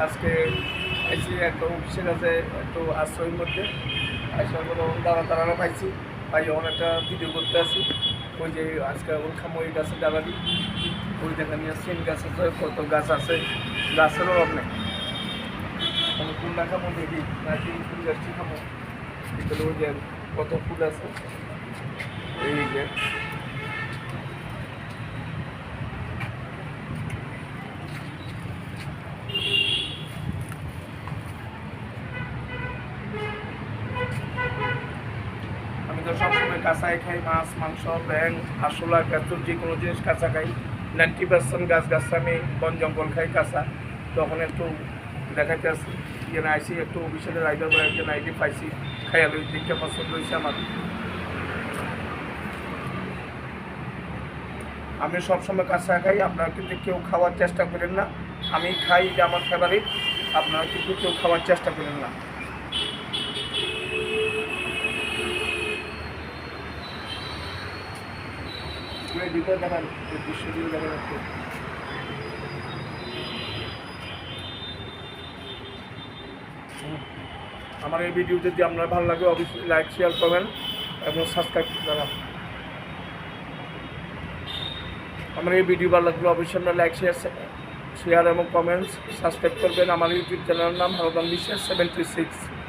আজকে আইসি একটা অফিসের কাছে একটু আশ্রয়ের মধ্যে আসার পরে দাঁড়ানো পাইছি পাই যখন একটা ভিডিও করতে আসি ওই যে আজকে ওই খামই গাছের দাঁড়াবি ওই দেখা নিয়ে সেম গাছ আছে কত গাছ আছে গাছের অভাব নেই কোনটা খামো দেখি নাকি ফুল গাছটি খামো এগুলো ওই যে কত ফুল আছে এই যে আমি তো সবসময় কাঁচাই খাই মাছ মাংস ব্যাং আসলা গাছর যে কোনো জিনিস কাঁচা খাই 90% গাছ আমি বন জঙ্গল খাই কাঁচা তখন একটু দেখাতে আসি যেন আইসি একটু অফিসের রাইডার বা একজন আইডি পাইছি খাইয়াল ওই দিকটা পছন্দ হয়েছে আমার আমি সবসময় কাঁচা খাই আপনারা কিন্তু কেউ খাওয়ার চেষ্টা করেন না আমি খাই যে আমার ফেভারিট আপনারা কিন্তু কেউ খাওয়ার চেষ্টা করেন না ভিতরে দেখান দৃশ্য দিয়ে দেখা যাচ্ছে আমার এই ভিডিও যদি আপনার ভালো লাগে অবশ্যই লাইক শেয়ার করবেন এবং সাবস্ক্রাইব করেন আমার এই ভিডিও ভালো লাগলে অবশ্যই আপনারা লাইক শেয়ার এবং কমেন্টস সাবস্ক্রাইব করবেন আমার ইউটিউব চ্যানেলের নাম হারদান বিশ্বাস 76